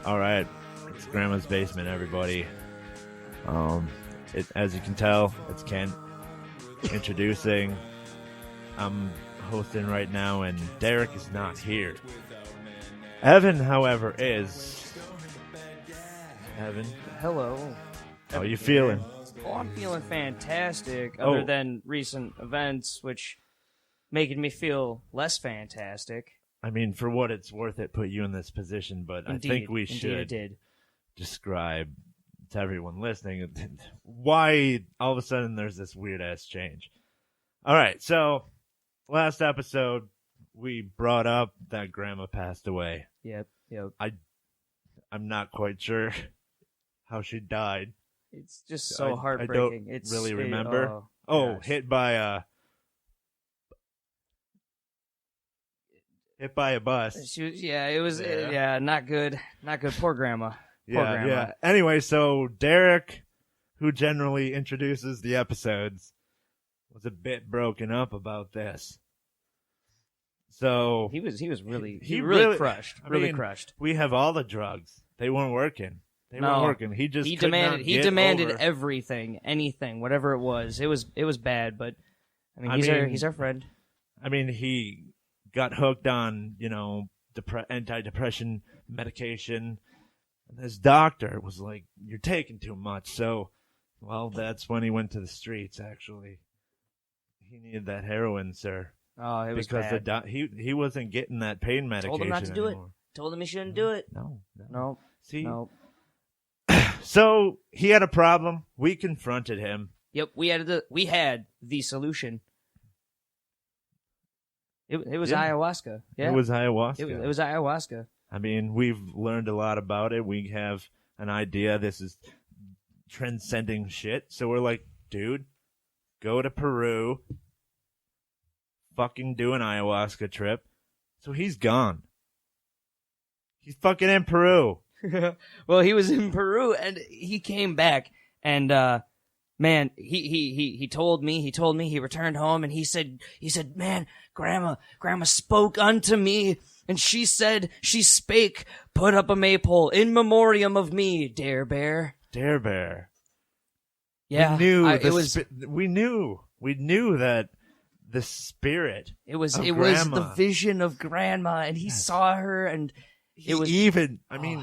All right, it's Grandma's Basement, everybody. As you can tell, it's Kent introducing. I'm hosting right now, and Derek is not here. Evan, however, is. Evan, Hello. how are you feeling? Oh, I'm feeling fantastic, other than recent events, which making me feel less fantastic. I mean, for what it's worth, it put you in this position, but Indeed, I think we indeed should it did. describe to everyone listening why all of a sudden there's this weird-ass change. All right, so last episode, we brought up that Grandma passed away. Yep. I'm not quite sure how she died. It's just so I heartbreaking. don't really remember. Gosh. Hit by a bus. She was, it was, not good. Not good. Poor Grandma. Poor Grandma. Yeah. Anyway, so Derek, who generally introduces the episodes, was a bit broken up about this. So He was really, he really really crushed. I Really mean, crushed. we have all the drugs. They weren't working. He just he could not demanded. He get demanded over. everything, anything, whatever it was. It was bad, but I mean, he's our friend. I mean, he got hooked on, antidepressant medication. And his doctor was like, "You're taking too much." So, well, that's when he went to the streets, actually. He needed that heroin, sir. Oh, it was because bad. he wasn't getting that pain medication Told him not to do it. anymore. Told him he shouldn't do it. No. See? No. So, he had a problem. We confronted him. Yep, we had the solution. It was ayahuasca. Yeah. It was ayahuasca. It was ayahuasca. I mean, we've learned a lot about it. We have an idea. This is transcending shit. So we're like, dude, go to Peru. Fucking do an ayahuasca trip. So he's gone. He's fucking in Peru. Well, he was in Peru and he came back and man, he told me he returned home and he said, "Man, grandma spoke unto me and she said, she spake, put up a maypole in memoriam of me, Dare Bear." Dare Bear. Yeah. We knew that the spirit It was Grandma. the vision of Grandma and he saw her and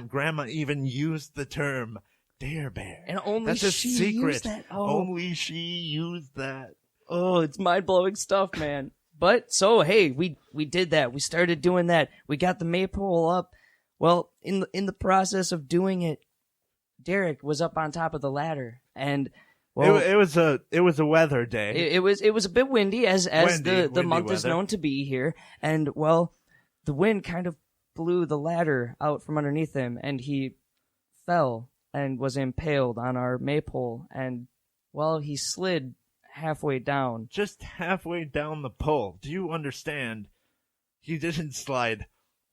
Grandma even used the term Dare Bear. And only That's a she secret. used that. Oh. Only she used that. Oh, it's mind-blowing stuff, man. But, so, hey, we did that. We started doing that. We got the maypole up. Well, in the process of doing it, Derek was up on top of the ladder. And, well... It was a weather day. It was a bit windy, as the windy month is weather. known to be here. And, well, the wind kind of blew the ladder out from underneath him, and he fell and was impaled on our maypole. And, well, he slid halfway down. Just halfway down the pole. Do you understand? He didn't slide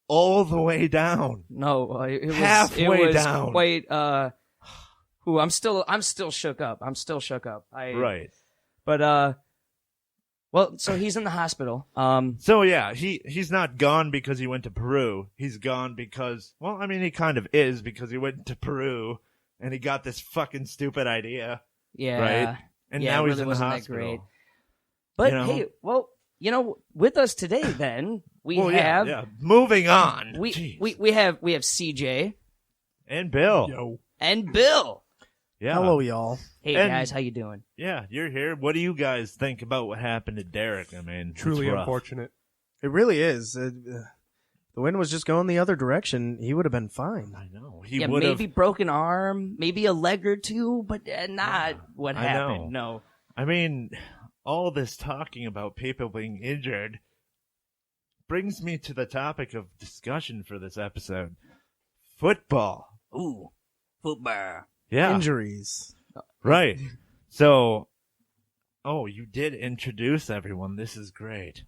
all the way down. No, it was halfway down. Quite. I'm still shook up. Right. But well, so he's in the hospital. So yeah, he's not gone because he went to Peru. He's gone because, well, I mean, he kind of is because he went to Peru and he got this fucking stupid idea. Yeah. Right. And now he's really in the wasn't hospital. that great. But hey, well, with us today, then we have. Yeah. Moving on. We have CJ and Bill. Yo. And Bill. Yeah. Hello, y'all. Hey And- guys, how you doing? Yeah, you're here. What do you guys think about what happened to Derek? I mean, Truly it's rough. unfortunate. It really is. The wind was just going the other direction. He would have been fine. I know. He Yeah, would have. maybe broken arm, maybe a leg or two, but not what I know. happened. No. I mean, all this talking about people being injured brings me to the topic of discussion for this episode: football. Ooh, football. Yeah, Injuries. right. So, you did introduce everyone. This is great.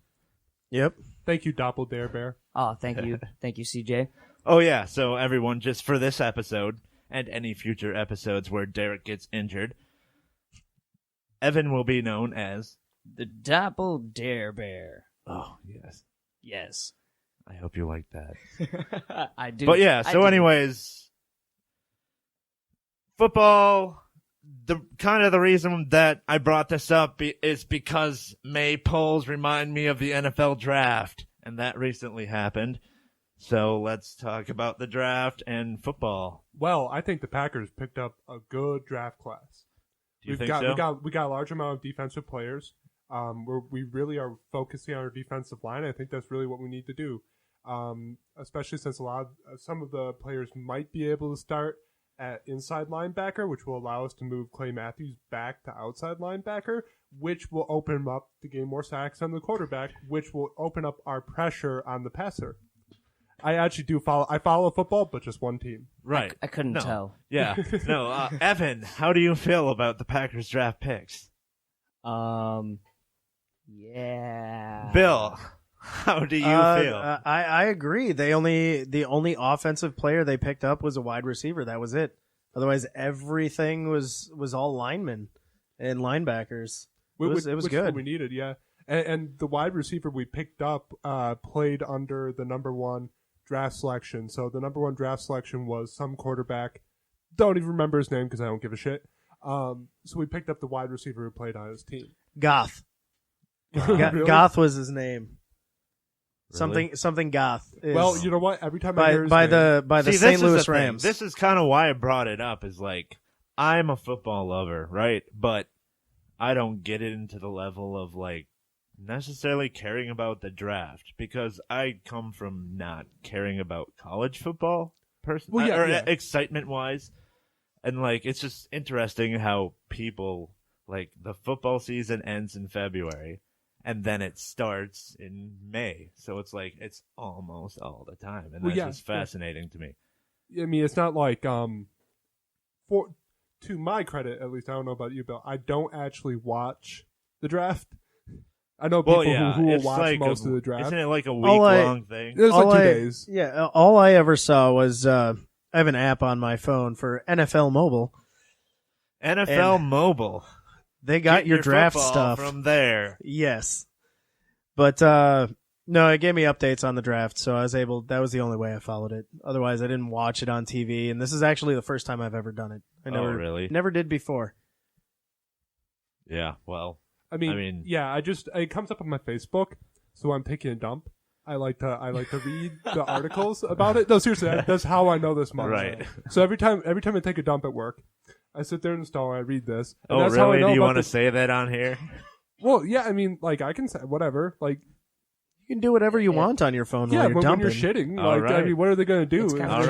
Yep. Thank you, Dopple-Derek. Oh, thank you, CJ. Oh yeah. So everyone, just for this episode and any future episodes where Derek gets injured, Evan will be known as The Dopple-Derek. Oh, yes. Yes. I hope you like that. I do. But yeah, I so do. anyways, football, the reason that I brought this up is because May polls remind me of the NFL draft, and that recently happened. So let's talk about the draft and football. Well, I think the Packers picked up a good draft class. Do you think so? We got a large amount of defensive players. We really are focusing on our defensive line. I think that's really what we need to do, especially since some of the players might be able to start at inside linebacker, which will allow us to move Clay Matthews back to outside linebacker, which will open up to gain more sacks on the quarterback, which will open up our pressure on the passer. I actually do follow football, but just one team. Right. I couldn't tell. Yeah. No, Evan, how do you feel about the Packers draft picks? Yeah. Bill, how do you feel? I agree. The only offensive player they picked up was a wide receiver. That was it. Otherwise, everything was all linemen and linebackers. It was which good. What we needed, yeah. And the wide receiver we picked up played under the number 1 draft selection. So the number 1 draft selection was some quarterback. Don't even remember his name because I don't give a shit. So we picked up the wide receiver who played on his team. Goth. Really? Goth was his name. Really? Something Goth. Well, you know what? Every time I hear his by name, the See, St. this is Louis the thing. Rams. This is kind of why I brought it up. Is like I'm a football lover, right? But I don't get it into the level of like necessarily caring about the draft because I come from not caring about college football personally, excitement wise, and like it's just interesting how people like the football season ends in February. And then it starts in May. So it's like, it's almost all the time. And that's just fascinating to me. I mean, it's not like, to my credit, at least, I don't know about you, Bill, I don't actually watch the draft. I know people who will watch like most of the draft. Isn't it like a week-long thing? It was like 2 days. Yeah, all I ever saw was, I have an app on my phone for NFL Mobile. NFL Mobile. They got your draft football stuff from there. Yes. But no, it gave me updates on the draft, so I was able that was the only way I followed it. Otherwise I didn't watch it on TV, and this is actually the first time I've ever done it. Really? Never did before. Yeah, well. I mean yeah, it comes up on my Facebook, so I'm taking a dump. I like to read the articles about it. No, seriously, that's how I know this much. Right. So every time I take a dump at work, I sit there in the stall and I read this. And oh, that's really? How I know Do you about want to say that on here? Well, yeah, I mean, like, I can say whatever. Like, you can do whatever you want on your phone while you're when dumping. you're shitting. All like, right. I mean, what are they going to do?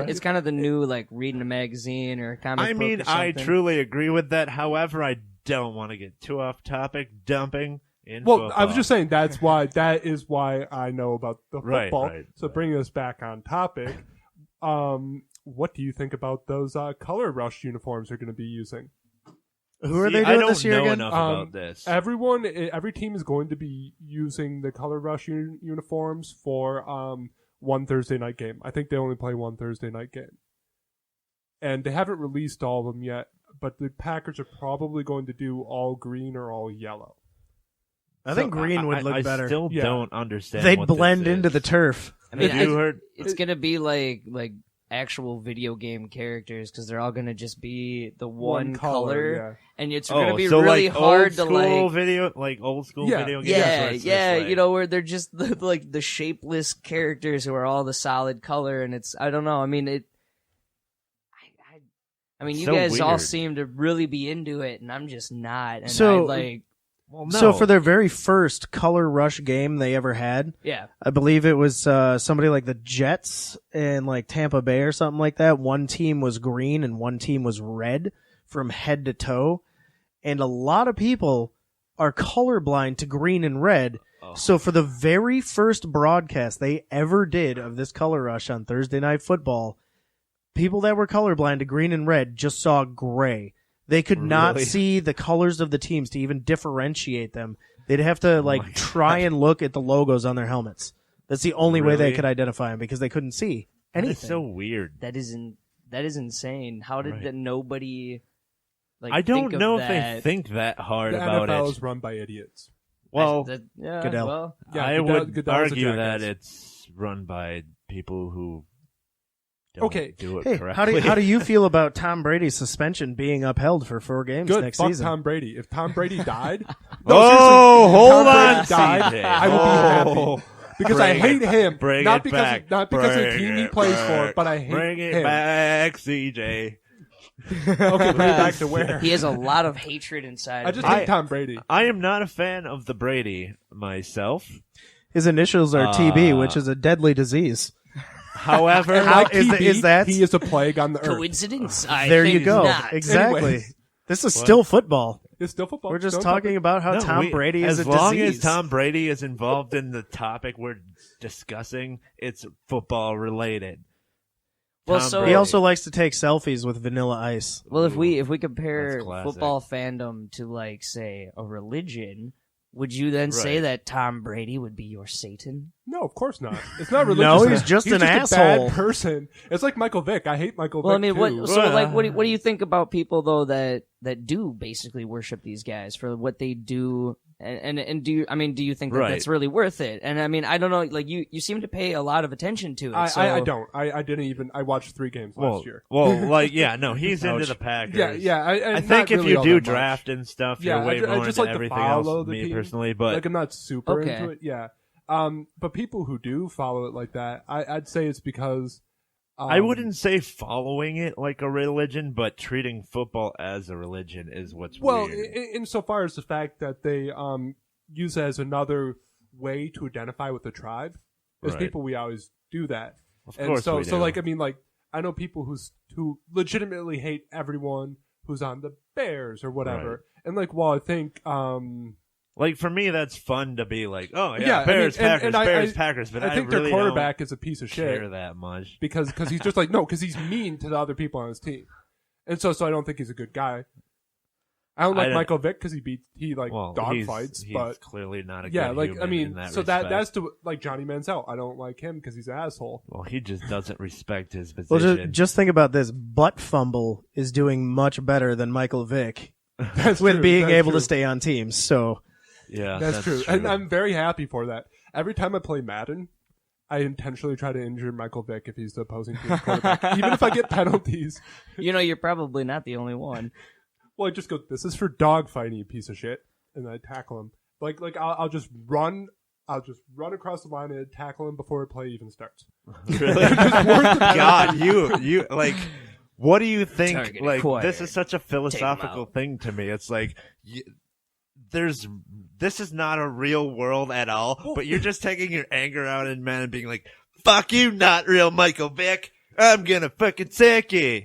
It's kind of the new, like, reading a magazine or a comic book or I something. truly agree with that. However, I don't want to get too off topic dumping in football. I was just saying that is why I know about the football. Right. So bringing us back on topic, what do you think about those color rush uniforms they're going to be using? Who are they doing this year again? I don't know enough about this. Every team is going to be using the color rush uniforms for one Thursday night game. I think they only play one Thursday night game. And they haven't released all of them yet, but the Packers are probably going to do all green or all yellow. I think green would look better. I still don't understand. They'd what blend this into is. the turf. I mean, heard? It's going to be like actual video game characters because they're all going to just be the one color. And it's going to be really hard to old school video games. Yeah, you know, where they're just the shapeless characters who are all the solid color, and it's I don't know. I mean you guys all seem to really be into it, and I'm just not. And So for their very first color rush game they ever had, I believe it was somebody like the Jets and like Tampa Bay or something like that. One team was green and one team was red from head to toe. And a lot of people are colorblind to green and red. Oh. So for the very first broadcast they ever did of this color rush on Thursday Night Football, people that were colorblind to green and red just saw gray. They could not see the colors of the teams to even differentiate them. They'd have to try and look at the logos on their helmets. That's the only way they could identify them because they couldn't see anything. That's so weird. That is insane. How did nobody I don't know if they think that hard about it. The NFL is run by idiots. Well, Goodell. Well, I would argue that it's run by people who don't do it correctly. How do you feel about Tom Brady's suspension being upheld for 4 games next Fuck season? Tom Brady. If Tom Brady died, hold on, Brady died, CJ. I would be happy. Because I hate him, not because of the team he plays for, but I hate him. Bring it back, CJ. Okay, bring it back to where? He has a lot of hatred inside. I just hate Tom Brady. I am not a fan of the Brady myself. His initials are TB, which is a deadly disease. However, is that he is a plague on the earth? Coincidence? There you go. Not. Exactly. Anyways. This is still football. It's still football. We're just talking about how Tom Brady is a disease. As long as Tom Brady is involved in the topic we're discussing, it's football related. Well, he also likes to take selfies with Vanilla Ice. Well, if we compare football fandom to, like, say, a religion, would you then say that Tom Brady would be your Satan? No, of course not. It's not religious. No, he's just an asshole. A bad person. It's like Michael Vick. I hate Michael Vick. Well, I mean, too. what do you think about people though that do basically worship these guys for what they do? And do you think that that's really worth it? And I mean, I don't know. Like you seem to pay a lot of attention to it. I don't. I didn't even. I watched 3 games last year. Well, he's into the Packers. Yeah. I think if you do draft and stuff, you're way more I just into like everything to follow else. the Me team. personally, but like I'm not super into it. Yeah. But people who do follow it like that, I'd say it's because I wouldn't say following it like a religion, but treating football as a religion is what's weird. Well, insofar as the fact that they use it as another way to identify with the tribe. As people, we always do that. Of course we do. So like, I mean, like, I know people who legitimately hate everyone who's on the Bears or whatever. Right. And like, well, I think like, for me, that's fun to be like, oh, yeah, Bears, Packers, Bears, Packers. But I think really their quarterback is a piece of shit. Care that much. Because he's just like, no, because he's mean to the other people on his team. And so I don't think he's a good guy. I don't like Michael Vick because he dog fights. But clearly not a good human I mean, in that so respect. that's like Johnny Manziel. I don't like him because he's an asshole. Well, he just doesn't respect his position. Well, just think about this. Butt Fumble is doing much better than Michael Vick with being able to stay on teams. So... Yeah, that's true. And I'm very happy for that. Every time I play Madden, I intentionally try to injure Michael Vick if he's the opposing team's quarterback, even if I get penalties. You know, you're probably not the only one. Well, I just go, this is for dogfighting, you piece of shit, and I tackle him. Like I'll just run across the line and tackle him before the play even starts. Really? God, you like. What do you think? Target like acquired. This is such a philosophical thing to me. It's like. This is not a real world at all, but you're just taking your anger out in men and being like, fuck you, not real Michael Vick. I'm gonna fucking sack you.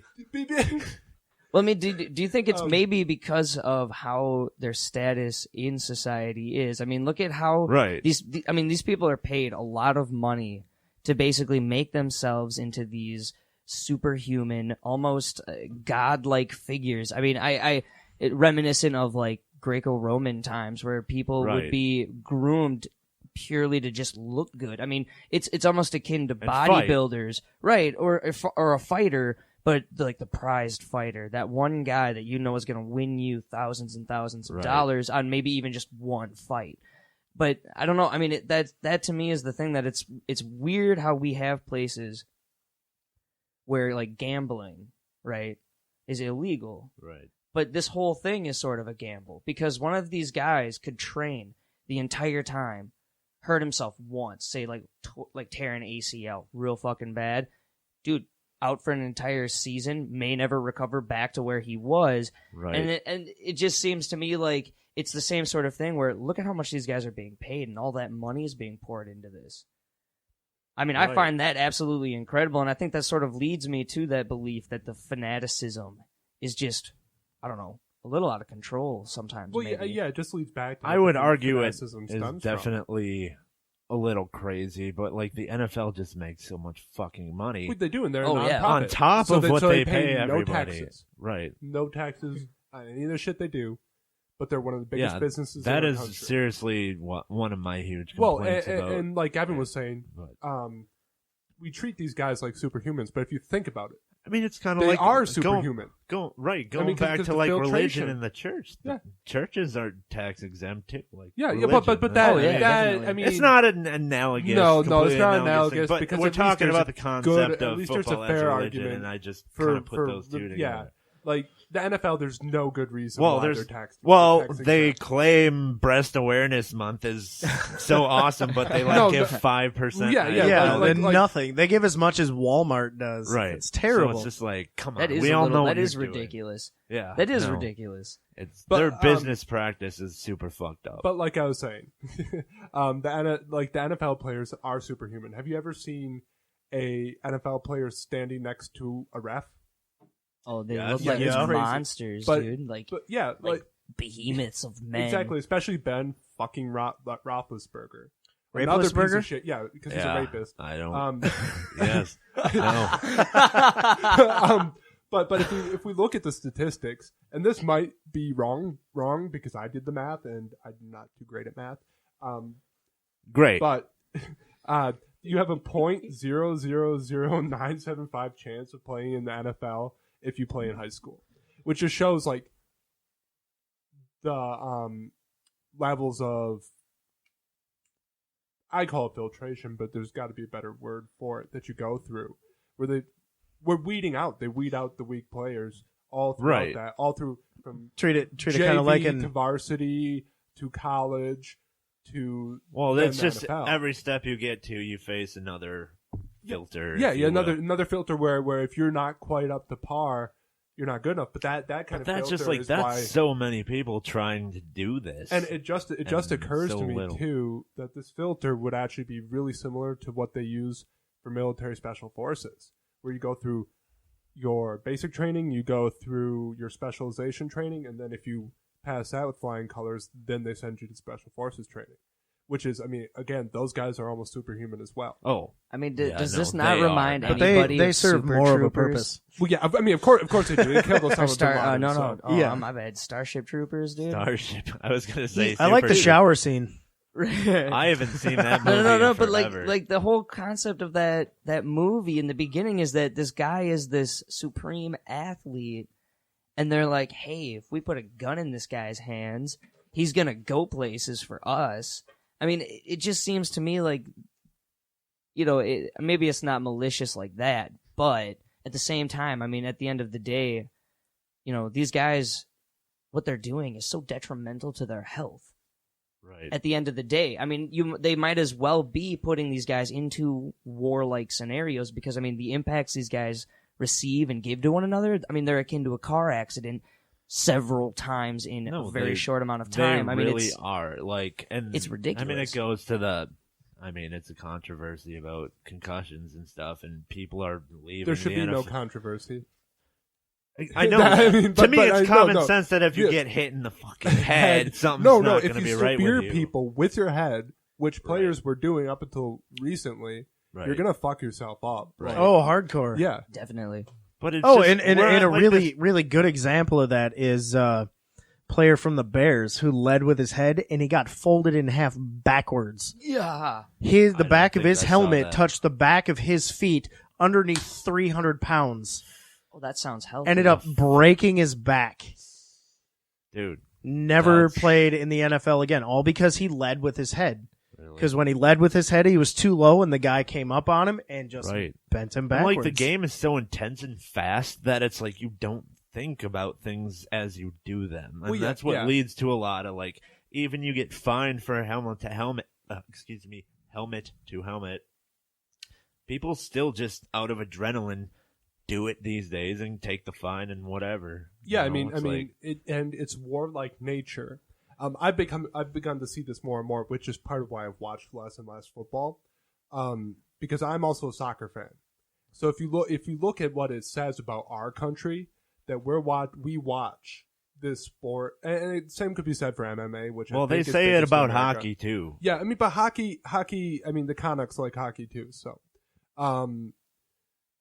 Well, I mean, do you think it's maybe because of how their status in society is? I mean, look at how these people are paid a lot of money to basically make themselves into these superhuman, almost godlike figures. I mean, it reminiscent of like Greco-Roman times where people would be groomed purely to just look good. I mean, it's almost akin to bodybuilders, right? Or a fighter, but like the prized fighter, that one guy that you know is going to win you thousands and thousands of dollars on maybe even just one fight. But I don't know. I mean, that to me is the thing that it's weird how we have places where like gambling, right, is illegal, right. But this whole thing is sort of a gamble because one of these guys could train the entire time, hurt himself once, say like tear an ACL real fucking bad. Dude, out for an entire season, may never recover back to where he was. Right. And it just seems to me like it's the same sort of thing where look at how much these guys are being paid and all that money is being poured into this. I mean, I find that absolutely incredible, and I think that sort of leads me to that belief that the fanaticism is just, I don't know, a little out of control sometimes. Well, maybe. yeah, it just leads back to I would argue it is stems definitely a little crazy, but like the NFL just makes so much fucking money. What they do, and they're on top of what they pay everybody. No taxes. Right. No taxes on any of the shit they do, but they're one of the biggest businesses that in is the country. Seriously one of my huge complaints about. And like Evan was saying, we treat these guys like superhumans, but if you think about it, I mean, it's kind of they like are superhuman. Going I back mean, to like filtration. religion in the church. Yeah. Churches are tax exempt too. Like Yeah, religion. but that, definitely. I mean, it's not an analogous. No, it's completely not analogous thing, but because we're at least talking there's about the a concept good- at of least there's a football as fair religion, argument and I just kind of put those two together. Yeah, like the NFL, there's no good reason Well, why there's they're taxed. they exempt. claim Breast Awareness Month is so awesome, but they No, give the- 5%. Yeah, Yeah, like- then like- nothing. They give as much as Walmart does. Right. It's terrible. So it's just like, come on, That is we a all little, know what that is you're doing. ridiculous. Yeah, That is no. ridiculous. It's But, their business practice is super fucked up. But like I was saying, the NFL players are superhuman. Have you ever seen a NFL player standing next to a ref? Oh, they Yeah, look yeah, like it's crazy. monsters, But- dude. Like But yeah, like behemoths of men. exactly, especially Ben fucking Roethlisberger. Another piece Raplesberger? of shit. Yeah, because he's a Yeah, rapist. I don't. Yes. No. But if we look at the statistics, and this might be wrong because I did the math and I'm not too great at math. Great. But you have a 0.000975 chance of playing in the NFL if you play in high school, which just shows like the levels of, I call it filtration, but there's got to be a better word for it that you go through, where we're weeding out. They weed out the weak players all throughout Right. that, all through from Treat it JV kind of like to an varsity to college to Well, then it's the just NFL. every step you get to, you face another filter. Yeah, if yeah, you will. another filter where if you're not quite up to par, you're not good enough. But that kind But of that's filter just like is that's why, so many people trying to do this, and it just and occurs so to me little. too that this filter would actually be really similar to what they use for military special forces, where you go through your basic training, you go through your specialization training, and then if you pass that with flying colors, then they send you to special forces training. Which is, I mean, again, those guys are almost superhuman as well. Oh, I mean, Yeah, does no, this not they remind are. but anybody they of serve Super more of a Troopers? purpose. Well, yeah, I mean, of course they do. They kill those Or Osama bin Laden, no, so- oh, Yeah. my bad. Starship Troopers, dude. Starship. I was gonna say. I like the Super- shower scene. I haven't seen that movie. No, in but forever. like the whole concept of that movie in the beginning is that this guy is this supreme athlete, and they're like, hey, if we put a gun in this guy's hands, he's gonna go places for us. I mean, it just seems to me like, you know, maybe it's not malicious like that, but at the same time, I mean, at the end of the day, you know, these guys, what they're doing is so detrimental to their health. right. At the end of the day, I mean, they might as well be putting these guys into warlike scenarios because, I mean, the impacts these guys receive and give to one another, I mean, they're akin to a car accident several times in No, a very they- short amount of time. They I mean, really are like, and it's ridiculous. I mean, it goes to the. I mean, it's a controversy about concussions and stuff, and people are leaving. There should the be no NFL. controversy. I know. I mean, to but- me, but it's I- common no. sense that if you Yeah. get hit in the fucking head, something's no, not if going to you be right spear with you. people with your head, which players were doing up until recently, Right. you're gonna fuck yourself up. Right. Oh, hardcore. Yeah. definitely. But it's Oh, just, and we're at, a like, really this- really good example of that is player from the Bears who led with his head and he got folded in half backwards. Yeah. The don't back of think his I saw helmet that. touched the back of his feet underneath 300 pounds. Oh, that sounds healthy. Ended up breaking his back. dude. Never That's- played in the NFL again, all because he led with his head. Really. Because when he led with his head, he was too low, and the guy came up on him and just Right. bent him And, backwards. like the game is so intense and fast that it's like you don't think about things as you do them, and Well, yeah, that's what yeah. leads to a lot of like even you get fined for helmet to helmet. Helmet to helmet. People still just out of adrenaline do it these days and take the fine and whatever. Yeah, You know, it's like- and it's warlike nature. I've begun to see this more and more, which is part of why I've watched less and less football, because I'm also a soccer fan. So if you look at what it says about our country, that we watch this sport, and the same could be said for MMA, which well, I they think is say it biggest in about America. hockey too. Yeah, I mean, but hockey. I mean, the Canucks like hockey too. So,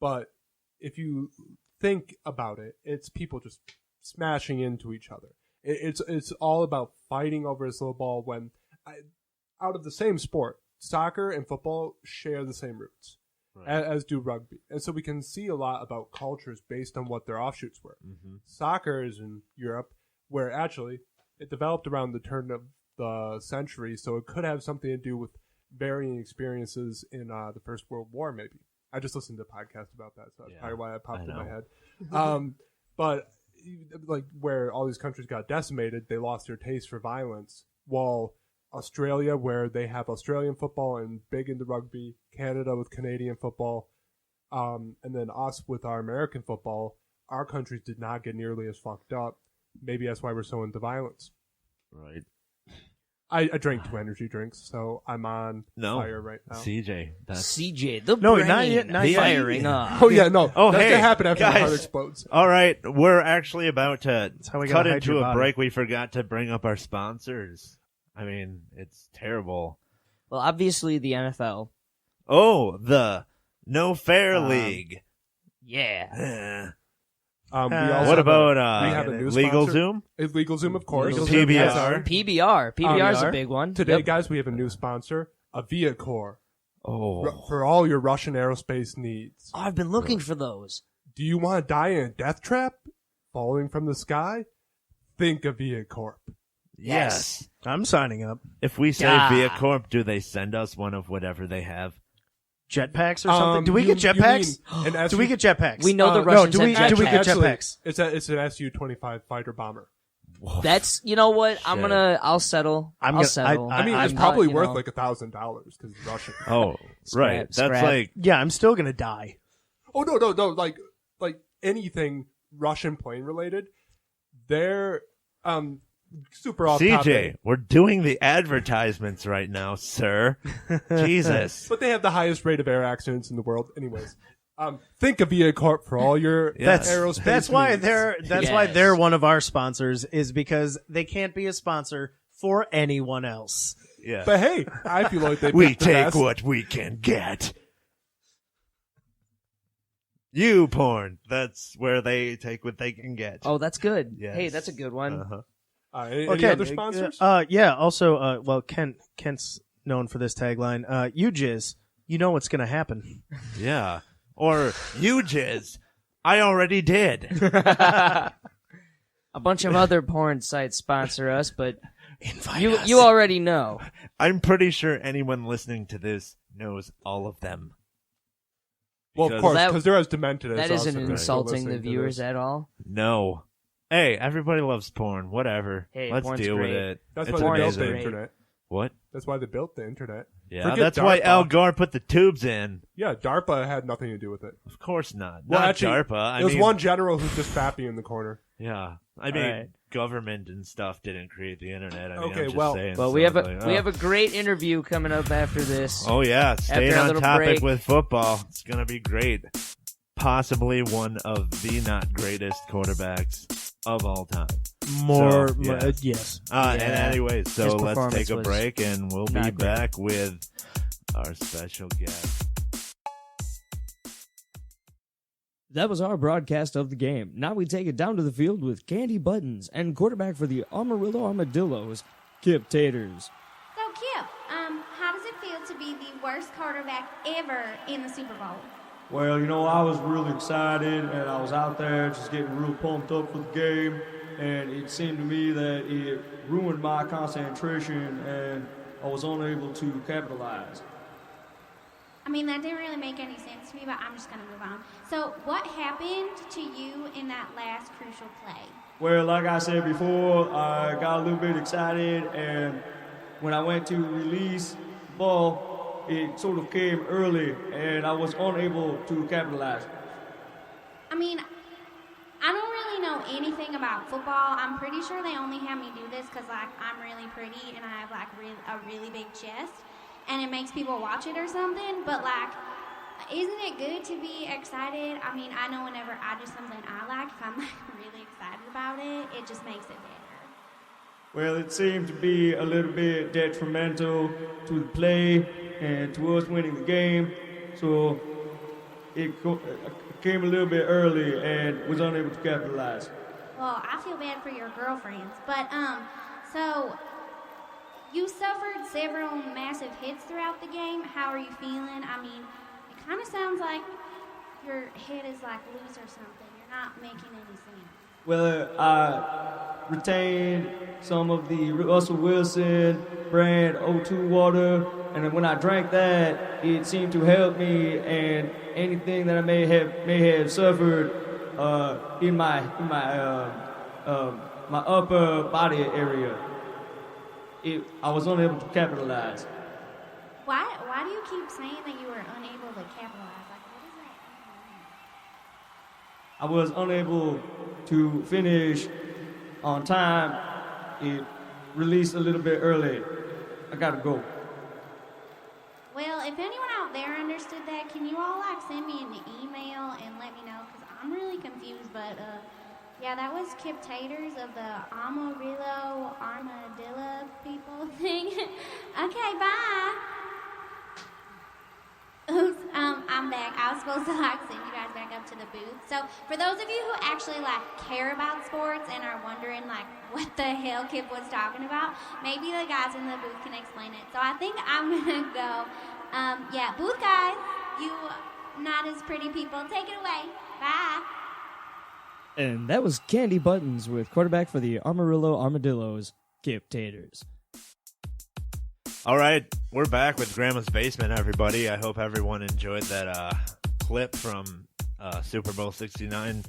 but if you think about it, it's people just smashing into each other. It's all about fighting over this little ball. When out of the same sport, soccer and football share the same roots. as do rugby. And so we can see a lot about cultures based on what their offshoots were. Mm-hmm. Soccer is in Europe, where actually it developed around the turn of the century, so it could have something to do with varying experiences in the First World War, maybe. I just listened to a podcast about that, so that's probably why it popped in my head. But like where all these countries got decimated, they lost their taste for violence. While Australia, where they have Australian football and big into rugby, Canada with Canadian football, and then us with our American football, our countries did not get nearly as fucked up. Maybe that's why we're so into violence. Right. I drank 2 energy drinks, so I'm on fire right now. CJ. CJ, the No, brain not yet, not yet. firing up. Oh, yeah, no. Oh, That's hey, going to happen after guys. the heart explodes. All right, we're actually about to how we cut gotta hide into your a body. break. We forgot to bring up our sponsors. I mean, it's terrible. Well, obviously the NFL. Oh, the No Fair League. Yeah. We also What have about we have a new Legal sponsor. Zoom? LegalZoom, of course. PBR. PBR is a big one. Today, guys, we have a new sponsor, Aviacore, Oh, for all your Russian aerospace needs. Oh, I've been looking for those. Do you want to die in a death trap? Falling from the sky? Think Aviacorp. yes. I'm signing up. If we say Yeah. Viacorp, do they send us one of whatever they have? Jetpacks or something? Do we you- get you jetpacks? mean an Do we get jetpacks? We know the no, Russians do we, have do we get Actually, jetpacks? It's an Su-25 fighter bomber. That's, you know what? Shit. I'll settle. I'm I'll gonna- settle. I mean, I'm it's not, probably you worth know. like $1,000 because it's Russian. Oh, right. That's scrap. like Yeah, I'm still gonna die. Oh no! Like anything Russian plane related, they're super off CJ. topic. We're doing the advertisements right now, sir. Jesus. But they have the highest rate of air accidents in the world. Anyways, think of Viacorp for all your aerospace. That's why needs. why Yes. they're one of our sponsors, is because they can't be a sponsor for anyone else. Yeah. But hey, I feel like they We picked the take best. what we can get. You porn. That's where they take what they can get. Oh, that's good. Yes. Hey, that's a good one. Uh-huh. Any other sponsors? Yeah. Also, well, Kent's known for this tagline. You jizz, you know what's gonna happen. Yeah. Or you jizz. I already did. A bunch of other porn sites sponsor us, but Invite you us. you already know. I'm pretty sure anyone listening to this knows all of them. Well, of Because- course, That- because they're as demented as That us. isn't and they're still insulting the listening to viewers this. at all. No. Hey, everybody loves porn. Whatever. Hey, Let's porn's deal with great. it. That's It's why they built amazing. the great. internet. What? That's why they built the internet. Yeah, Forget that's why DARPA. Al Gore put the tubes in. Yeah, DARPA had nothing to do with it. Of course not. Well, Not actually, DARPA. I There was mean, one general who's just fappy in the corner. Yeah. I mean, Alright. government and stuff didn't create the internet. I mean, Okay, I'm just well- saying. Well, so we have a like, we oh. have a great interview coming up after this. Oh yeah, staying After our on little topic break. with football. It's gonna be great. Possibly one of the not greatest quarterbacks of all time. More, So, yeah. yes. And Yeah. anyways, so His let's performance take a was break and we'll be not great. back with our special guest. That was our broadcast of the game. Now we take it down to the field with Candy Buttons and quarterback for the Amarillo Armadillos, Kipp Taters. So, Kip, how does it feel to be the worst quarterback ever in the Super Bowl? Well, you know, I was really excited, and I was out there just getting real pumped up for the game, and it seemed to me that it ruined my concentration, and I was unable to capitalize. I mean, that didn't really make any sense to me, but I'm just going to move on. So, what happened to you in that last crucial play? Well, like I said before, I got a little bit excited, and when I went to release the ball, it sort of came early, and I was unable to capitalize. I mean, I don't really know anything about football. I'm pretty sure they only have me do this because, like, I'm really pretty and I have, like, a really big chest, and it makes people watch it or something. But, like, isn't it good to be excited? I mean, I know whenever I do something I like, if I'm, like, really excited about it, it just makes it better. Well, it seemed to be a little bit detrimental to the play and to us winning the game, so it came a little bit early and was unable to capitalize. Well, I feel bad for your girlfriends, but so you suffered several massive hits throughout the game. How are you feeling? I mean, it kind of sounds like your head is like loose or something. You're not making any sense. Well, I retained some of the Russell Wilson brand O2 water, and then when I drank that, it seemed to help me, and anything that I may have suffered in my upper body area, I was unable to capitalize. Why do you keep saying that you were unable to capitalize? Like, what does that mean? I was unable to finish on time. It released a little bit early. I gotta go. Well, if anyone out there understood that, can you all like send me an email and let me know? Because I'm really confused. But yeah, that was Kipp Taters of the Amarillo Armadillo people thing. Okay, bye. Oops, I'm back. I was supposed to like send you guys back up to the booth. So for those of you who actually like care about sports and are wondering like what the hell Kipp was talking about, maybe the guys in the booth can explain it. So I think I'm gonna go. Yeah, booth guys, you not as pretty people, take it away. Bye. And that was Candy Buttons with quarterback for the Amarillo Armadillos, Kipp Taters. All right, we're back with Grandma's Basement, everybody. I hope everyone enjoyed that clip from Super Bowl 69,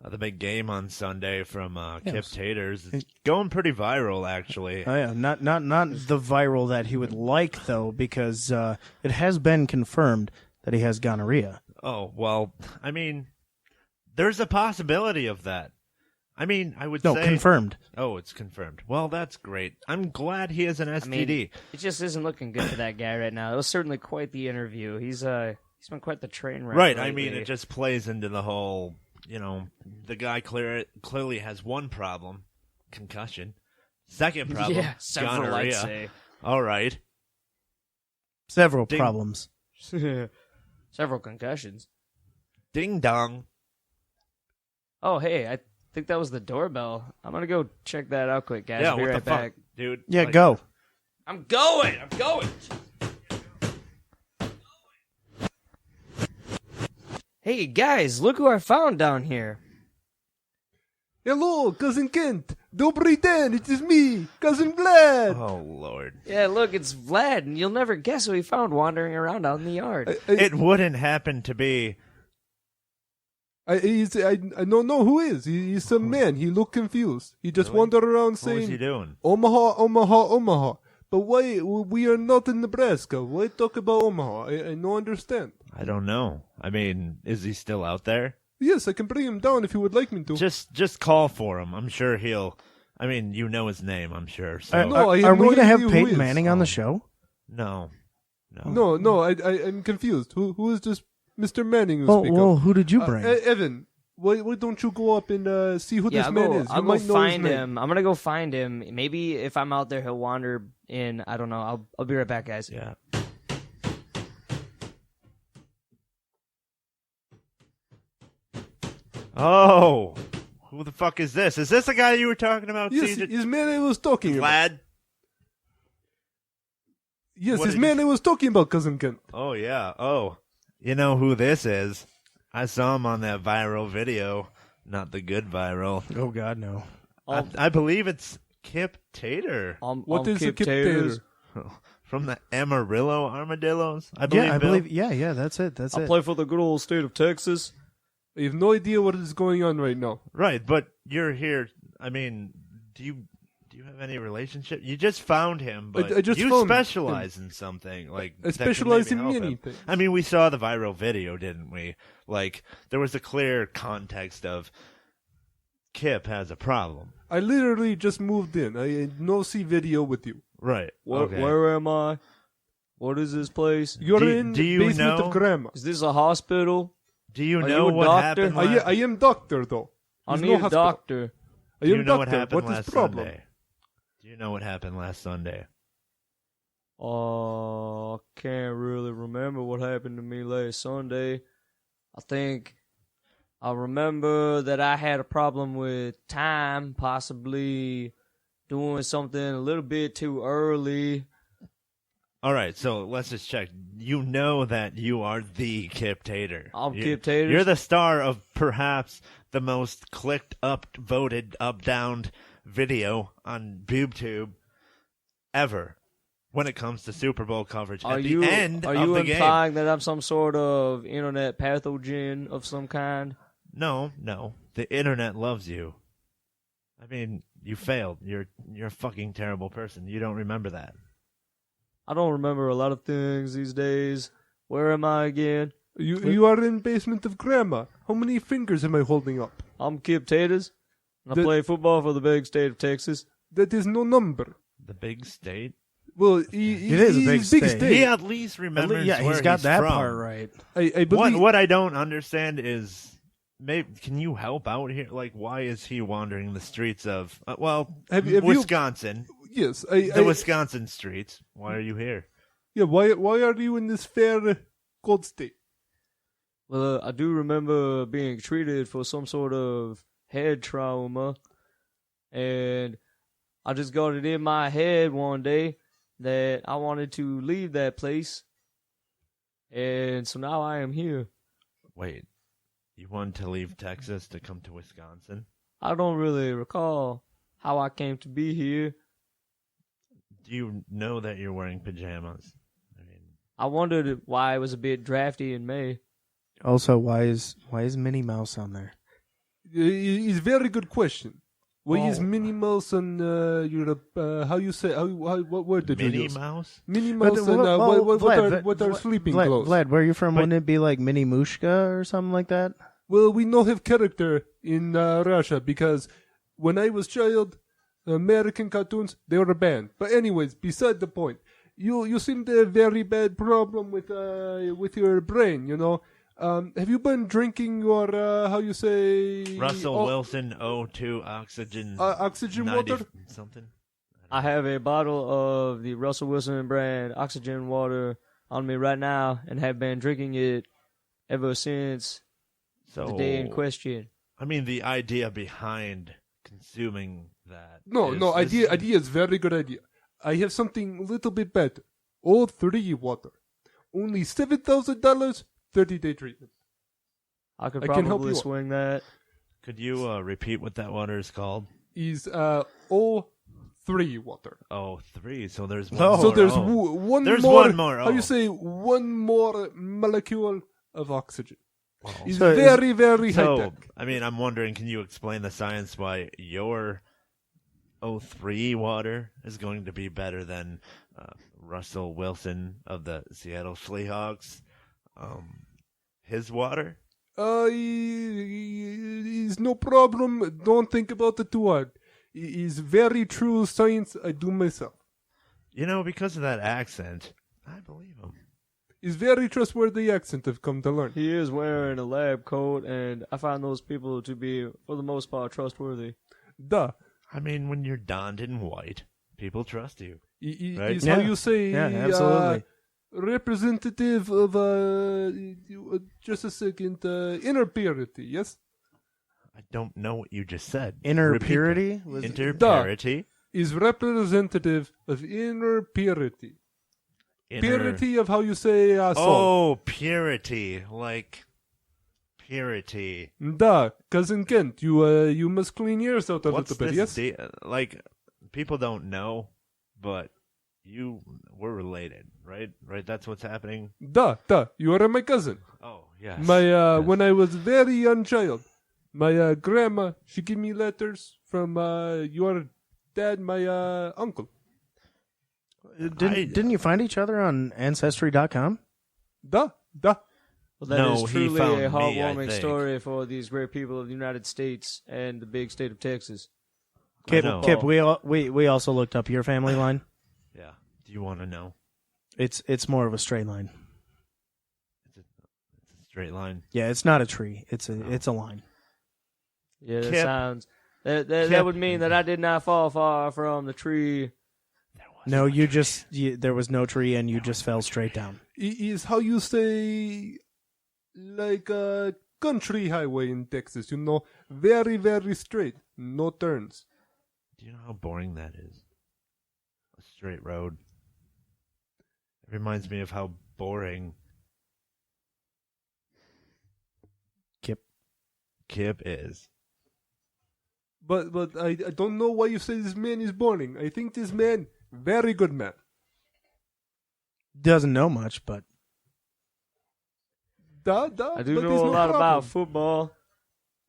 the big game on Sunday from Kipp Taters. It's going pretty viral, actually. Oh yeah, not the viral that he would like though, because it has been confirmed that he has gonorrhea. Oh well, I mean, there's a possibility of that. I mean, I would say... No, confirmed. Oh, it's confirmed. Well, that's great. I'm glad he has an STD. I mean, it just isn't looking good for that guy right now. It was certainly quite the interview. He's been quite the train wreck. Right, lately. I mean, it just plays into the whole, the guy clearly has one problem, concussion. Second problem, several, gonorrhea. I'd say. All right. Several problems. Several concussions. Ding dong. Oh, hey, I think that was the doorbell. I'm going to go check that out quick, guys. Yeah, I'll be what right the back. fuck, dude? Yeah, go. I'm going. Hey, guys, look who I found down here. Hello, Cousin Kent. Dobry den, it is me, Cousin Vlad. Oh, Lord. Yeah, look, it's Vlad, and you'll never guess who we found wandering around out in the yard. It wouldn't happen to be... I don't know who is. He's some man. He looked confused. He just Really? wandered around What saying, was he doing? Omaha, Omaha, Omaha. But why? We are not in Nebraska. Why talk about Omaha? I don't understand. I don't know. I mean, is he still out there? Yes, I can bring him down if you would like me to. Just call for him. I'm sure he'll... I mean, you know his name, I'm sure. So. No, I have Are we no going to have idea who Peyton is. Manning on the show? No. No, I'm confused. Who is this Mr. Manning you speak Well, of? who did you bring? Evan, why don't you go up and see who this man is? You I'll go might know find his name. him. I'm gonna go find him. Maybe if I'm out there, he'll wander in. I don't know. I'll be right back, guys. Yeah. Oh, who the fuck is this? Is this the guy you were talking about? Yes, CJ? his man I was talking about. Vlad? Yes, What his did man I was talking about, Cousin Kent. Oh, yeah. Oh, you know who this is? I saw him on that viral video. Not the good viral. Oh, God, no. I believe it's Kipp Tater. What is a Kipp Kipp Taters. Tater? From the Amarillo Armadillos, I believe. Yeah, I Bill? believe. Yeah, that's it. I play for the good old state of Texas. I have no idea what is going on right now. Right, but you're here. I mean, do you have any relationship? You just found him, but I just you found specialize in something. Like I that could specialize maybe in help many him. things. I mean, we saw the viral video, didn't we? Like, there was a clear context of Kipp has a problem. I literally just moved in. I no see video with you. Right. Okay. Where am I? What is this place? You're Do- in do you basement know- of grandma. Is this a hospital? Do you Are know you a what doctor? happened? I am doctor though. I There's need no a hospital. doctor. I Do am you know what doctor. happened What is last problem? Sunday? Do you know what happened last Sunday? I can't really remember what happened to me last Sunday. I think I remember that I had a problem with time, possibly doing something a little bit too early. All right, so let's just check. You know that you are the Kipp Tater. I'm Kipp Tater. You're the star of perhaps the most clicked up, voted up, down video on BoobTube ever when it comes to Super Bowl coverage. Are At you, the end are of you the game. implying that I'm some sort of internet pathogen of some kind? No. The internet loves you. I mean, you failed. You're a fucking terrible person. You don't remember that. I don't remember a lot of things these days. Where am I again? You are in basement of Grandma. How many fingers am I holding up? I'm Kipp Taters, and I play football for the big state of Texas. That is no number. The big state? Well, it is a big state. He at least remembers yeah, where he's got that from. part right. I believe... What I don't understand is, maybe can you help out here? Like, why is he wandering the streets of, have Wisconsin? Yes. The Wisconsin streets. Why are you here? Yeah, why are you in this fair cold state? Well, I do remember being treated for some sort of head trauma, and I just got it in my head one day that I wanted to leave that place, and so now I am here. Wait, you wanted to leave Texas to come to Wisconsin? I don't really recall how I came to be here. Do you know that you're wearing pajamas? I wondered why it was a bit drafty in May. Also, why is Minnie Mouse on there? It's a very good question. Why is Minnie Mouse on Europe? How you say? What word did you use? Minnie Mouse? Minnie Mouse and what are sleeping clothes? Vlad, where are you from? Wouldn't it be like Minnie Mushka or something like that? Well, we don't have character in Russia because when I was child, American cartoons, they were banned. But anyways, beside the point, you seem to have a very bad problem with your brain, you know. Have you been drinking your, how you say... Russell Wilson O2 oxygen... oxygen 90 water? Something? I have a bottle of the Russell Wilson brand oxygen water on me right now and have been drinking it ever since the day in question. I mean, the idea behind consuming that... idea is very good idea. I have something a little bit better. O3 water. Only $7,000, 30-day treatment. I could probably swing that. Could you repeat what that water is called? Is O3 water. O3. So there's one. So there's one there's more. One more. How you say one more molecule of oxygen? Wow. It's very, very high tech. I mean, I'm wondering, can you explain the science why your O3 water is going to be better than Russell Wilson of the Seattle Seahawks? His water? Is no problem. Don't think about it too hard. Is very true science I do myself. You know, because of that accent, I believe him. Is very trustworthy accent I've come to learn. He is wearing a lab coat, and I find those people to be, for the most part, trustworthy. Duh. I mean, when you're donned in white, people trust you. Right? Is how you say... Yeah, absolutely. Representative of, just a second, inner purity, yes? I don't know what you just said. Inner purity? Inner purity? Is representative of inner purity. Purity of how you say soul. Oh, purity. Like purity. Duh. Cousin Kent, you must clean yours out a little bit, yes? Like, people don't know, but we're related, right? Right, that's what's happening? Duh. You are my cousin. Oh, yes. Yes. When I was very young child, my grandma, she gave me letters from your dad, my uncle. Didn't you find each other on Ancestry.com? Duh. Well, that is he truly found a heartwarming me, story for these great people of the United States and the big state of Texas. Kipp, we also looked up your family line. Yeah. Do you want to know? It's more of a straight line. It's a straight line. Yeah, it's not a tree. It's a line. Yeah, that sounds... That would mean that I did not fall far from the tree. No, there was no tree and you just fell straight down. Is how you say, like a country highway in Texas, you know, very, very straight, no turns. Do you know how boring that is? A straight road. It reminds me of how boring Kipp is. But I don't know why you say this man is boring. I think this man, very good man. Doesn't know much, but... I do know a lot about football,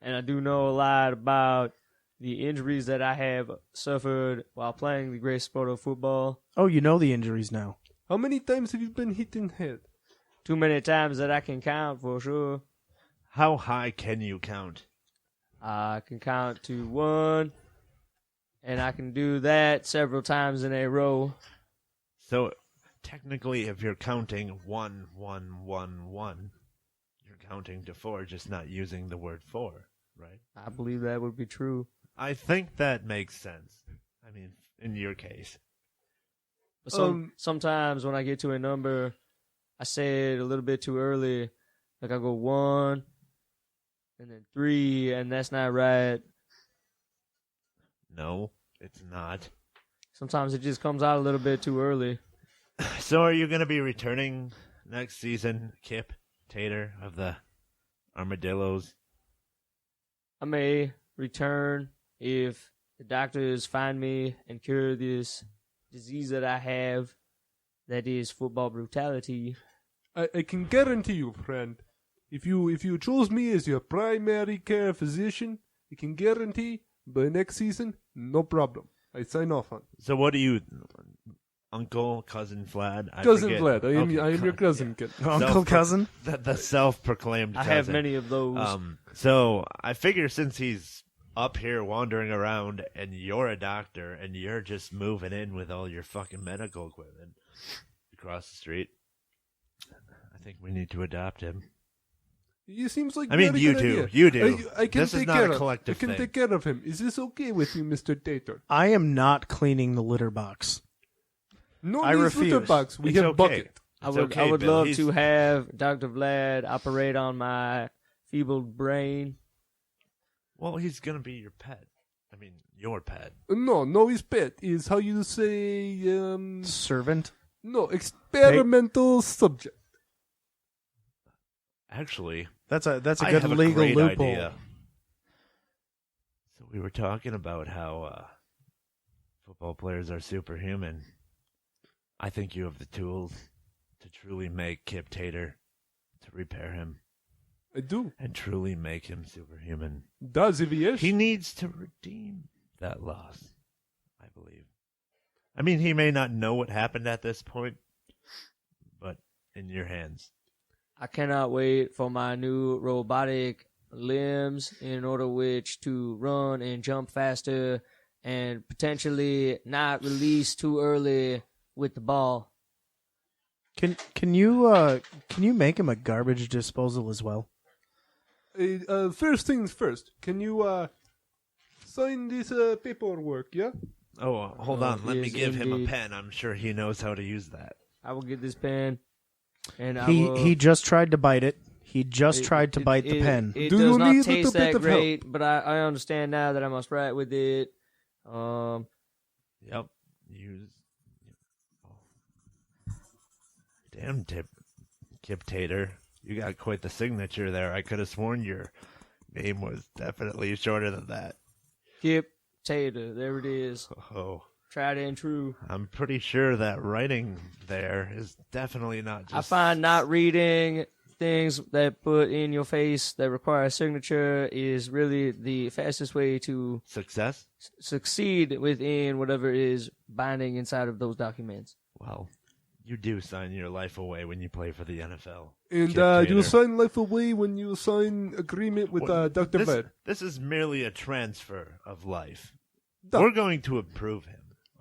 and I do know a lot about the injuries that I have suffered while playing the great sport of football. Oh, you know the injuries now. How many times have you been hit in the head? Too many times that I can count, for sure. How high can you count? I can count to 1, and I can do that several times in a row. So, technically, if you're counting 1, 1, 1, 1, you're counting to 4, just not using the word 4, right? I believe that would be true. I think that makes sense. I mean, in your case. Sometimes when I get to a number, I say it a little bit too early. Like I go 1, and then 3, and that's not right. No, it's not. Sometimes it just comes out a little bit too early. So are you going to be returning next season, Kipp Tater of the Armadillos? I may return if the doctors find me and cure this disease that I have, that is football brutality. I can guarantee you, friend, if you choose me as your primary care physician, I can guarantee by next season, no problem. I sign off on. So what do you, uncle, cousin Vlad? Cousin Vlad, I am your cousin. Yeah. Uncle, cousin? The self-proclaimed cousin. I have many of those. So I figure since he's up here wandering around and you're a doctor and you're just moving in with all your fucking medical equipment across the street, I think we need to adopt him. It seems like you do. Idea. You do. I can this take is not care a collective I can thing. take care of him. Is this okay with you, Mr. Tater? I am not cleaning the litter box. No, I refuse. litter box. We It's have okay. bucket. I It's would Bill. love to have Dr. Vlad operate on my feeble brain. Well, he's gonna be your pet. I mean, your pet. No, his pet is how you say Servant? no, experimental subject. Actually, That's a I good have a legal great loophole. idea. So we were talking about how football players are superhuman. I think you have the tools to truly make Kipp Tater, to repair him, I do. and truly make him superhuman. Does if he is. He needs to redeem that loss, I believe. I mean, he may not know what happened at this point, but in your hands. I cannot wait for my new robotic limbs in order which to run and jump faster and potentially not release too early with the ball. Can you make him a garbage disposal as well? First things first. Can you sign this paperwork? Yeah. Oh, hold on. Let me yes, give him a indeed. pen. I'm sure he knows how to use that. I will get this pen, and He just tried to bite it. He just tried to bite the pen. It Do does you not need a taste little bit that of great, but I understand now that I must write with it. Yep. Use. Oh. Damn, Kipp Tater. You got quite the signature there. I could have sworn your name was definitely shorter than that. Kipp Tater, there it is. Oh. Tried and true. I'm pretty sure that writing there is definitely not just... I find not reading things that put in your face that require a signature is really the fastest way to Success? succeed within whatever is binding inside of those documents. Well, you do sign your life away when you play for the NFL. And Kipp you Tater. sign life away when you sign agreement with Well, Dr. Vlad. This is merely a transfer of life. Duh. We're going to improve him.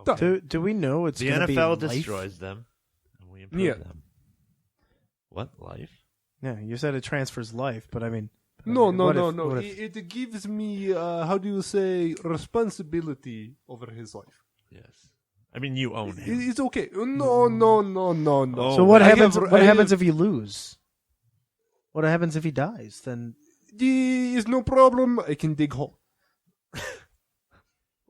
Duh. Okay? Do we know it's The gonna be NFL life? destroys them, and we improve Yeah. them. What? Life? Yeah, you said it transfers life, but I mean... No. what if- It gives me, how do you say, responsibility over his life. Yes. I mean, you own him. It's okay. No. Oh, So what I happens? have- What I happens have- if you lose? What happens if he dies? Then There is no problem. I can dig hole.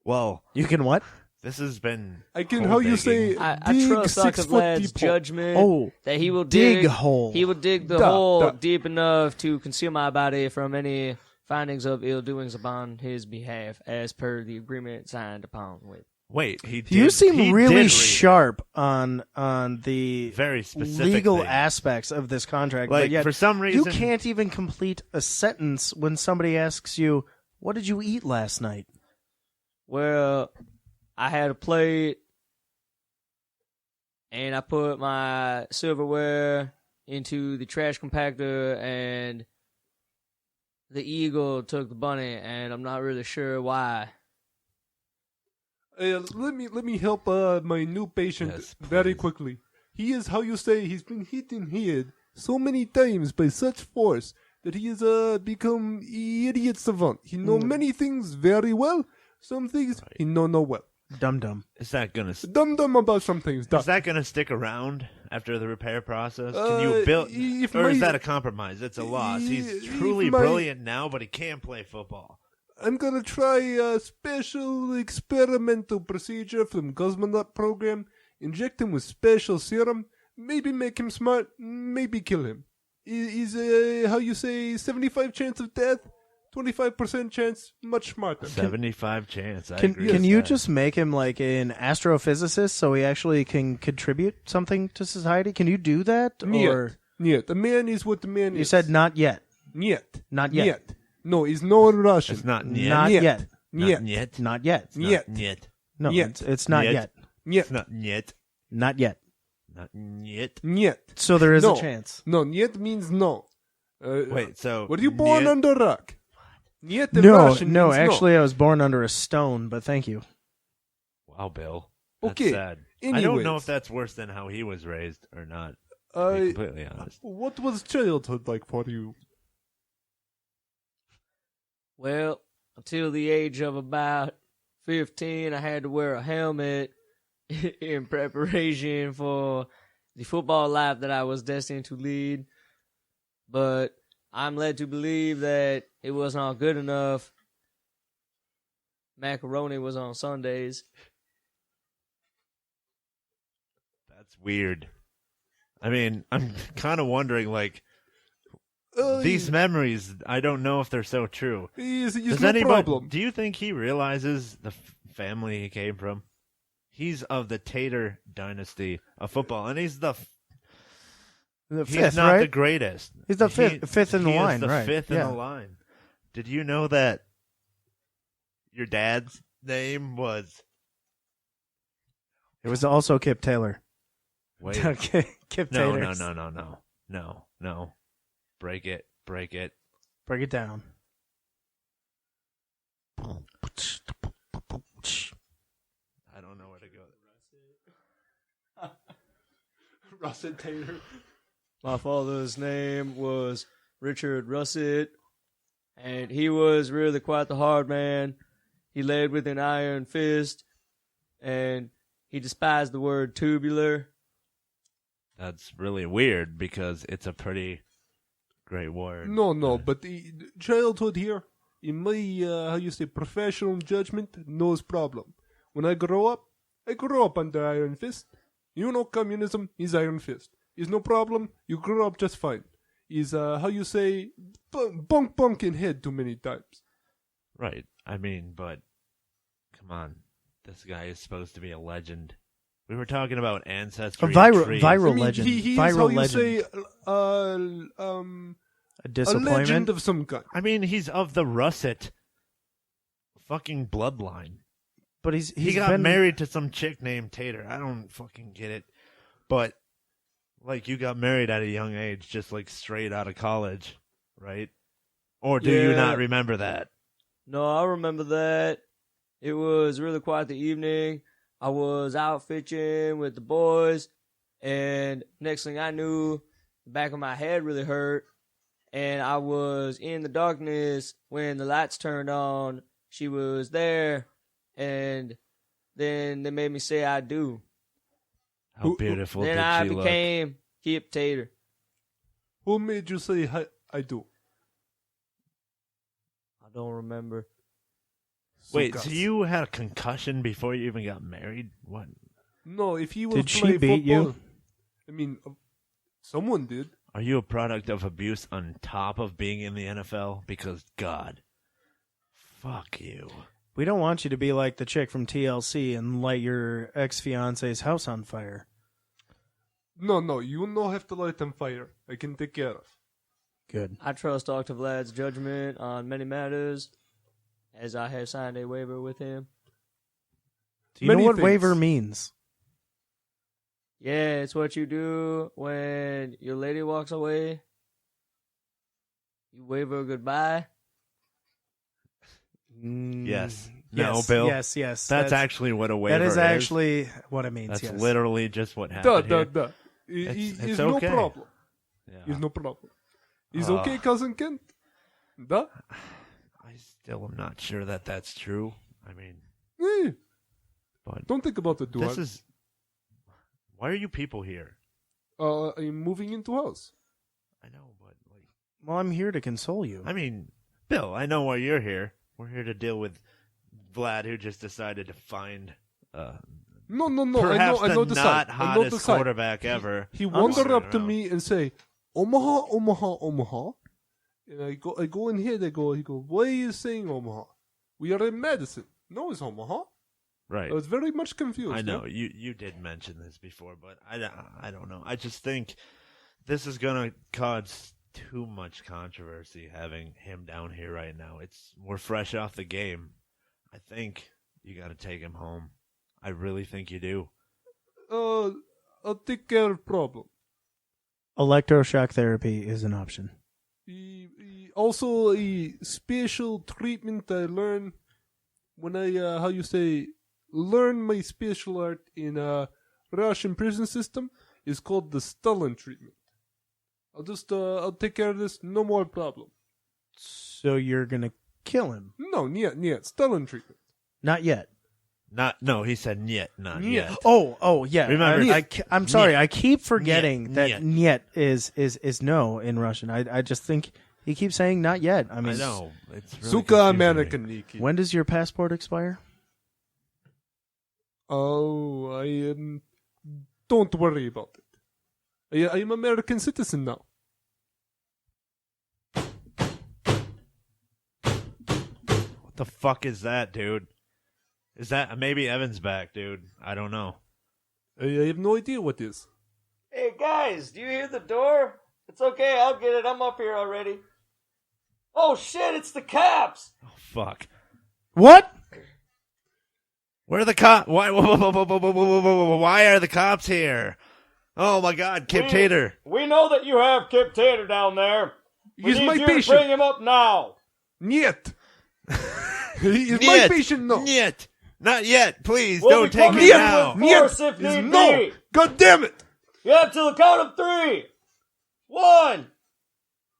Well, you can what? This has been. I can how you say. I trust Dr. Vlad's judgment that he will dig hole. He will dig the hole deep enough to conceal my body from any findings of ill doings upon his behalf, as per the agreement signed upon with. Wait, you seem really sharp on the very specific legal things. Aspects of this contract. Like, but yet for some reason, you can't even complete a sentence when somebody asks you, "What did you eat last night?" Well, I had a plate, and I put my silverware into the trash compactor, and the eagle took the bunny, and I'm not really sure why. Let me help my new patient very quickly. He is how you say he's been hit in head so many times by such force that he has become idiot savant. He know many things very well. Some things he know no well. Dum-dum. Is that gonna dum-dum about some things? Is that gonna stick around after the repair process? Can you build, or is that a compromise? It's a loss. He's truly brilliant now, but he can't play football. I'm gonna try a special experimental procedure from Cosmonaut program. Inject him with special serum. Maybe make him smart. Maybe kill him. Is how you say 75 chance of death. 25% chance, much smarter. 75 chance. Can you just make him like an astrophysicist so he actually can contribute something to society? Can you do that? Niet. The man is what the man is. You said not yet. Niet. Not yet. Niet. No, he's no Russian. It's not niet. Not yet. Niet. Niet. Not yet. Niet. Niet. No, Niet. it's not Niet. yet. Niet. It's not niet. Not yet. Not niet. Niet. So there is No. a chance. No, niet means no. Wait, so were you born niet? under a rock? Niet in Russian No, means actually I was born under a stone, but thank you. Wow, Bill. That's Okay, sad. I anyways. don't know if that's worse than how he was raised or not, to be completely honest. What was childhood like for you? Well, until the age of about 15, I had to wear a helmet in preparation for the football life that I was destined to lead. But I'm led to believe that it was not good enough. Macaroni was on Sundays. That's weird. I mean, I'm kind of wondering, like, these memories, I don't know if they're so true. Does no problem. Do you think he realizes the family he came from? He's of the Tater dynasty of football, and he's fifth, he's not right? the greatest. He's the fifth in the line, right? Fifth in the line. Did you know that your dad's name was? It was also Kipp Tater. Wait, Kipp Tater. No. Break it. Break it down. I don't know where to go. Russet Tater. My father's name was Richard Russet, and he was really quite the hard man. He led with an iron fist, and he despised the word tubular. That's really weird because it's a pretty great word. No, but the childhood here, in my, professional judgment, no problem. When I grow up under Iron Fist. You know communism is Iron Fist. Is no problem, you grow up just fine. Is, bunk in head too many times. Right. I mean, but, come on. This guy is supposed to be a legend. We were talking about ancestry. Viral legend. He viral is how legend. you say, A disappointment. A legend of some kind. I mean, he's of the Russet fucking bloodline. But he got married to some chick named Tater. I don't fucking get it. But, like, you got married at a young age, just, like, straight out of college, right? Or do you not remember that? No, I remember that. It was really quite the evening. I was out fishing with the boys, and next thing I knew, the back of my head really hurt, and I was in the darkness when the lights turned on. She was there, and then they made me say I do. How beautiful then did I she look? became Kipp Tater. Who made you say I do? I don't remember. Wait, so you had a concussion before you even got married? What? No, if he was Did she playing beat you? football, I mean, someone did. Are you a product of abuse on top of being in the NFL? Because, God, fuck you. We don't want you to be like the chick from TLC and light your ex-fiance's house on fire. No, you don't have to light them fire. I can take care of. Good. I trust Dr. Vlad's judgment on many matters, as I have signed a waiver with him. Do you know what things. waiver means? Yeah, it's what you do when your lady walks away. You wave her goodbye. Yes. Yes, No, Bill. Yes. That's actually what a waiver That is is. actually what it means. That's yes. literally just what happened here. Duh. It's It's okay. no problem. Yeah. It's no problem. It's okay, Cousin Kent. Duh. I still am not sure that that's true. I mean, Eh, but don't think about it, this dude. is... Why are you people here? I'm moving into house. I know, but like... Well, I'm here to console you. I mean, Bill, I know why you're here. We're here to deal with Vlad, who just decided to find... No. perhaps I know the the not side. I know the hottest side. quarterback ever. He wandered walking up to around. me and say, Omaha. And I go in here, he go, why are you saying Omaha? We are in Madison. No, it's Omaha. Right. I was very much confused. I know. yeah? You did mention this before, but I don't know. I just think this is going to cause too much controversy having him down here right now. We're fresh off the game. I think you got to take him home. I really think you do. I'll take care of problem. Electroshock therapy is an option. Also, a special treatment I learned when I, learn my special art in Russian prison system is called the Stalin treatment. I'll take care of this, no more problem. So you're gonna kill him? No, niet, Stalin treatment. Not yet. No, he said niet, not Niet. yet. Oh, yeah. Remember, I'm sorry. Niet. I keep forgetting that Niet. niet is no in Russian. I just think he keeps saying not yet. I mean, I know. It's really Suka confusing me. Americaniki. when does your passport expire? Oh, don't worry about it. I am American citizen now. What the fuck is that, dude? Is that maybe Evan's back, dude? I don't know. I have no idea what is. Hey, guys, do you hear the door? It's okay, I'll get it. I'm up here already. Oh, shit, it's the cops! Oh fuck. What? Where are the cops? Why are the cops here? Oh my God, Kipp Tater. We know that you have Kipp Tater down there. We He's need my you patient. to bring him up now. Niet. He is my patient now. Niet. Not yet. Please, We'll don't be take coming me in now. with force if Is need no. be. God damn it. You have to the count of 3. 1.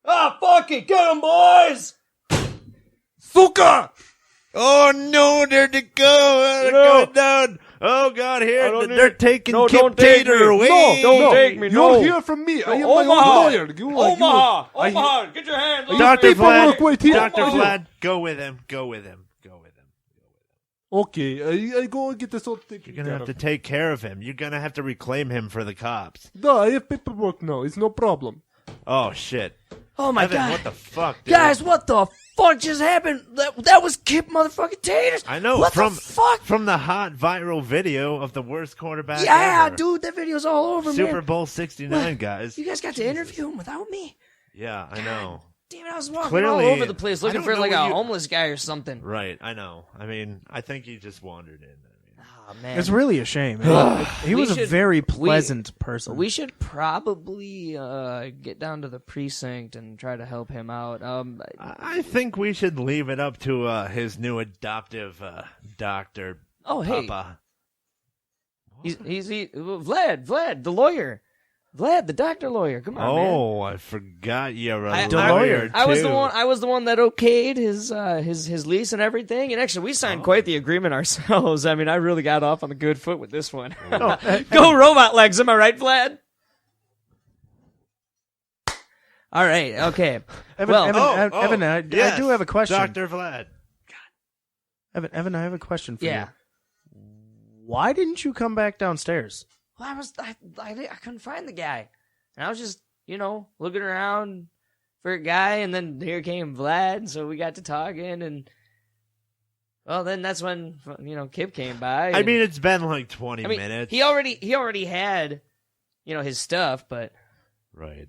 Ah, fuck it. Get him, boys. Suka. Oh no, they're to go. They're going down. Oh God, here they're taking Kipp Tater away. Don't take me. You'll hear from me. I am my own lawyer. Omaha, get your hands off Dr. me. Vlad, Wait here. Dr. Vlad, go with him. Okay, I go and get this all taken You're gonna care have to of. take care of him. You're gonna have to reclaim him for the cops. No, I have paperwork now. It's no problem. Oh shit. Oh my Evan, God. what the fuck, dude? Guys, what the fuck just happened? That was Kipp motherfucking Taters. I know. What from the fuck? from the hot viral video of the worst quarterback Yeah, ever. dude, that video's all over, Super man. Bowl 69, What? guys. You guys got to interview him without me? Yeah, I know. Damn it, I was walking Clearly, all over the place I looking don't for know like what a you- homeless guy or something. Right, I know. I mean, I think he just wandered in. Oh, man. It's really a shame. He We was a should- very pleasant person. We should probably get down to the precinct and try to help him out. I think we should leave it up to his new adoptive doctor, Oh, hey. Papa. He's Vlad, the lawyer. Vlad, the doctor lawyer. Come on, man. Oh, I forgot you're a I lawyer, I was too. the one that okayed his lease and everything. And actually, we signed quite the agreement ourselves. I mean, I really got off on the good foot with this one. Go robot legs, am I right, Vlad? All right, okay. Evan, well, Evan, I do have a question. Dr. Vlad. Evan, I have a question for Yeah. you. Why didn't you come back downstairs? Well, I couldn't find the guy. And I was just, looking around for a guy, and then here came Vlad, so we got to talking, and well, then that's when, Kipp came by. I mean, it's been like 20 minutes. He already had, his stuff, but right.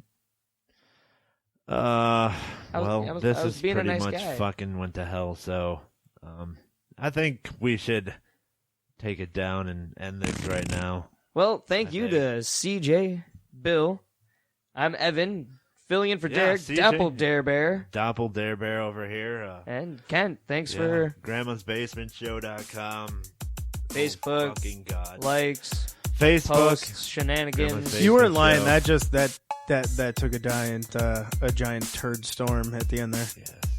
I was this is being a pretty nice much guy. fucking went to hell. So, I think we should take it down and end this right now. Well, thank you to CJ, Bill. I'm Evan, filling in for Derek, Dopple-Derek. Dopple-Derek over here. And Kent, thanks for Grandma'sBasementShow.com. Facebook, fucking God. likes, Facebook, posts, shenanigans. You weren't lying. That took a giant turd storm at the end there. Yes.